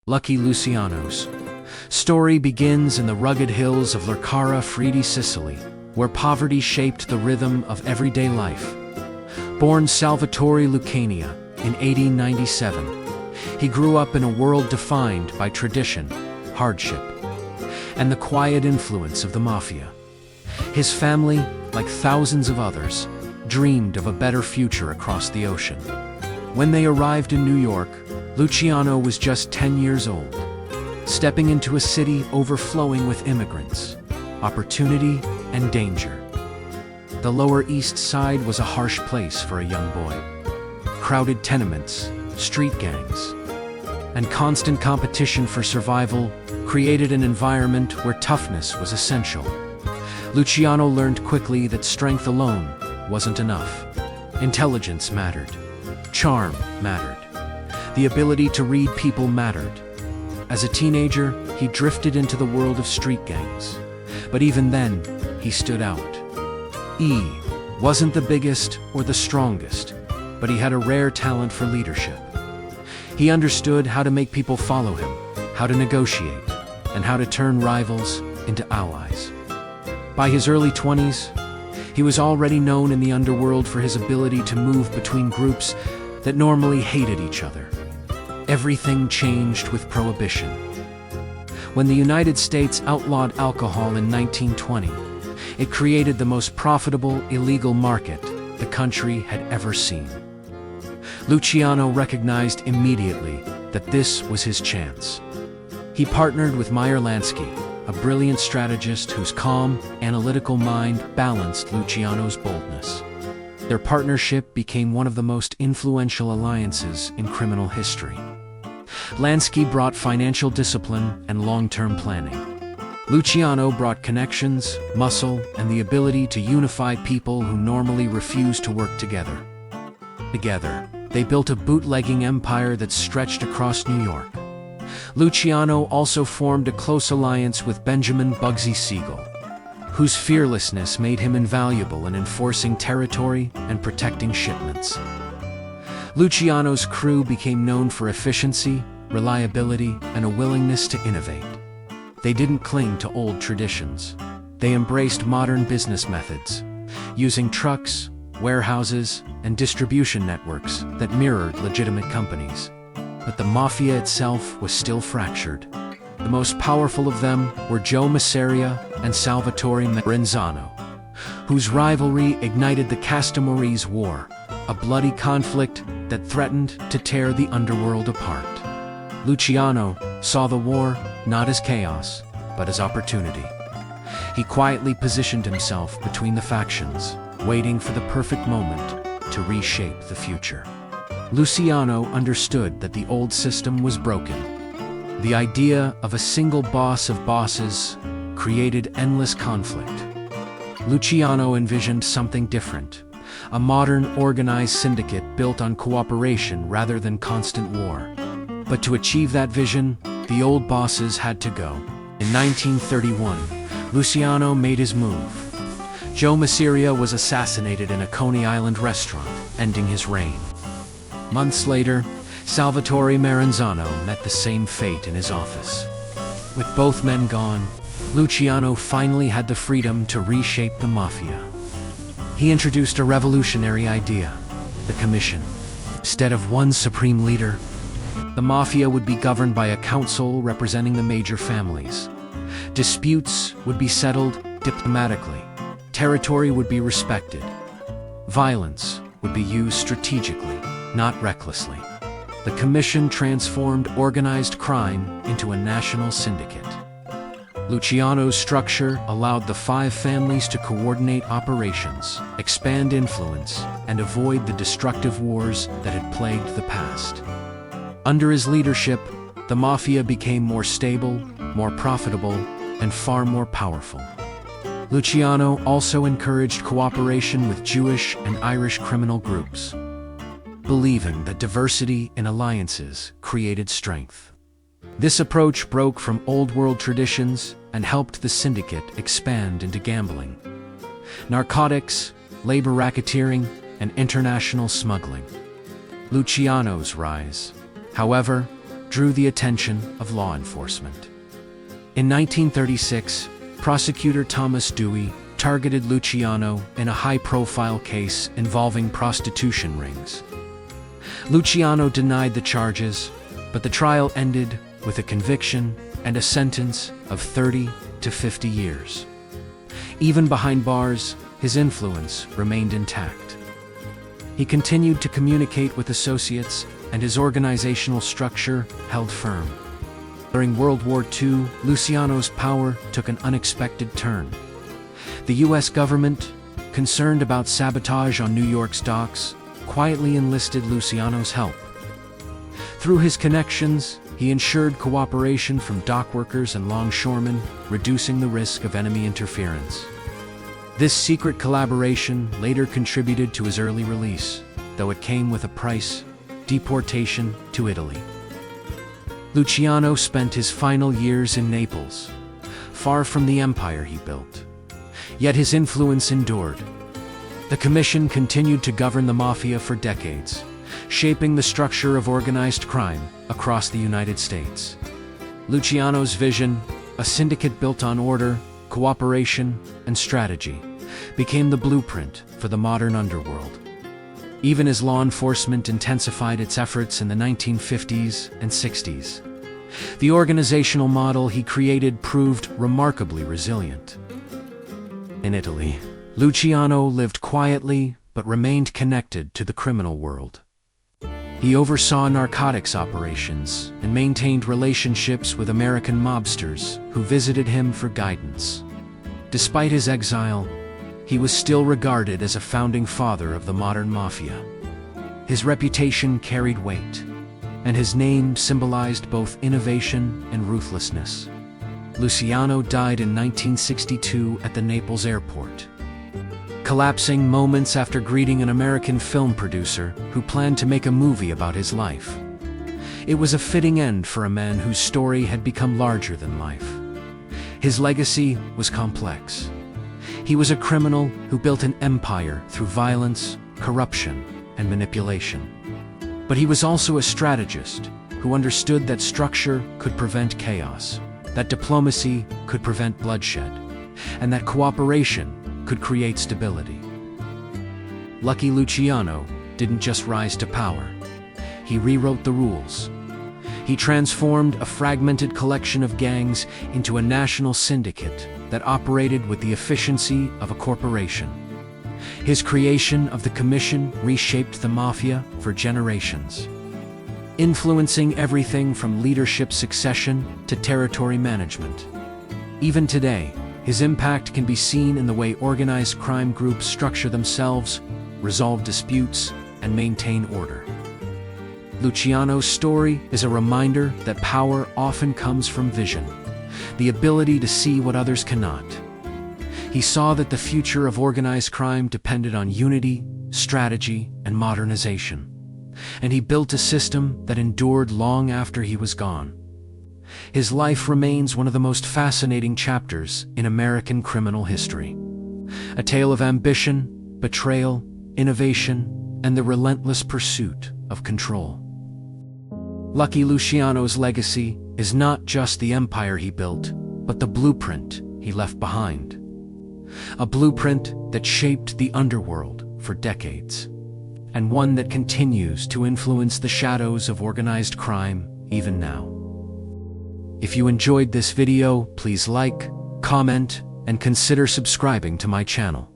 Lucky Luciano's story begins in the rugged hills of Lercara Friedi, Sicily, where poverty shaped the rhythm of everyday life. Born Salvatore Lucania in 1897, he grew up in a world defined by tradition, hardship, and the quiet influence of the Mafia. His family, like thousands of others, dreamed of a better future across the ocean. When they arrived in New York, Luciano was just 10 years old, stepping into a city overflowing with immigrants, opportunity, and danger. The Lower East Side was a harsh place for a young boy. Crowded tenements, street gangs, and constant competition for survival created an environment where toughness was essential. Luciano learned quickly that strength alone wasn't enough. Intelligence mattered. Charm mattered. The ability to read people mattered. As a teenager, he drifted into the world of street gangs. But even then, he stood out. He wasn't the biggest or the strongest, but he had a rare talent for leadership. He understood how to make people follow him, how to negotiate, and how to turn rivals into allies. By his early 20s, he was already known in the underworld for his ability to move between groups that normally hated each other. Everything changed with Prohibition. When the United States outlawed alcohol in 1920, it created the most profitable illegal market the country had ever seen. Luciano recognized immediately that this was his chance. He partnered with Meyer Lansky, a brilliant strategist whose calm, analytical mind balanced Luciano's boldness. Their partnership became one of the most influential alliances in criminal history. Lansky brought financial discipline and long-term planning. Luciano brought connections, muscle, and the ability to unify people who normally refuse to work together. Together, they built a bootlegging empire that stretched across New York. Luciano also formed a close alliance with Benjamin "Bugsy" Siegel, whose fearlessness made him invaluable in enforcing territory and protecting shipments. Luciano's crew became known for efficiency, reliability, and a willingness to innovate. They didn't cling to old traditions. They embraced modern business methods, using trucks, warehouses, and distribution networks that mirrored legitimate companies. But the Mafia itself was still fractured. The most powerful of them were Joe Masseria and Salvatore Maranzano, whose rivalry ignited the Castamorese War, a bloody conflict that threatened to tear the underworld apart. Luciano saw the war not as chaos, but as opportunity. He quietly positioned himself between the factions, waiting for the perfect moment to reshape the future. Luciano understood that the old system was broken. The idea of a single boss of bosses created endless conflict. Luciano envisioned something different, a modern, organized syndicate built on cooperation rather than constant war. But to achieve that vision, the old bosses had to go. In 1931, Luciano made his move. Joe Masseria was assassinated in a Coney Island restaurant, ending his reign. Months later, Salvatore Maranzano met the same fate in his office. With both men gone, Luciano finally had the freedom to reshape the Mafia. He introduced a revolutionary idea, the Commission. Instead of one supreme leader, the Mafia would be governed by a council representing the major families. Disputes would be settled diplomatically. Territory would be respected. Violence would be used strategically, not recklessly. The Commission transformed organized crime into a national syndicate. Luciano's structure allowed the 5 families to coordinate operations, expand influence, and avoid the destructive wars that had plagued the past. Under his leadership, the Mafia became more stable, more profitable, and far more powerful. Luciano also encouraged cooperation with Jewish and Irish criminal groups, believing that diversity in alliances created strength. This approach broke from old-world traditions and helped the syndicate expand into gambling, narcotics, labor racketeering, and international smuggling. Luciano's rise, however, drew the attention of law enforcement. In 1936, prosecutor Thomas Dewey targeted Luciano in a high-profile case involving prostitution rings. Luciano denied the charges, but the trial ended with a conviction and a sentence of 30 to 50 years. Even behind bars, his influence remained intact. He continued to communicate with associates, and his organizational structure held firm. During World War II, Luciano's power took an unexpected turn. The U.S. government, concerned about sabotage on New York's docks, quietly enlisted Luciano's help. Through his connections, he ensured cooperation from dockworkers and longshoremen, reducing the risk of enemy interference. This secret collaboration later contributed to his early release, though it came with a price: deportation to Italy. Luciano spent his final years in Naples, far from the empire he built. Yet his influence endured. The Commission continued to govern the Mafia for decades, shaping the structure of organized crime across the United States. Luciano's vision, a syndicate built on order, cooperation, and strategy, became the blueprint for the modern underworld. Even as law enforcement intensified its efforts in the 1950s and 60s, the organizational model he created proved remarkably resilient. In Italy, Luciano lived quietly but remained connected to the criminal world. He oversaw narcotics operations and maintained relationships with American mobsters who visited him for guidance. Despite his exile, he was still regarded as a founding father of the modern Mafia. His reputation carried weight, and his name symbolized both innovation and ruthlessness. Luciano died in 1962 at the Naples airport, collapsing moments after greeting an American film producer who planned to make a movie about his life. It was a fitting end for a man whose story had become larger than life. His legacy was complex. He was a criminal who built an empire through violence, corruption, and manipulation. But he was also a strategist who understood that structure could prevent chaos, that diplomacy could prevent bloodshed, and that cooperation could create stability. Lucky Luciano didn't just rise to power. He rewrote the rules. He transformed a fragmented collection of gangs into a national syndicate that operated with the efficiency of a corporation. His creation of the Commission reshaped the Mafia for generations, influencing everything from leadership succession to territory management. Even today, his impact can be seen in the way organized crime groups structure themselves, resolve disputes, and maintain order. Luciano's story is a reminder that power often comes from vision, the ability to see what others cannot. He saw that the future of organized crime depended on unity, strategy, and modernization, and he built a system that endured long after he was gone. His life remains one of the most fascinating chapters in American criminal history, a tale of ambition, betrayal, innovation, and the relentless pursuit of control. Lucky Luciano's legacy is not just the empire he built, but the blueprint he left behind. A blueprint that shaped the underworld for decades, and one that continues to influence the shadows of organized crime even now. If you enjoyed this video, please like, comment, and consider subscribing to my channel.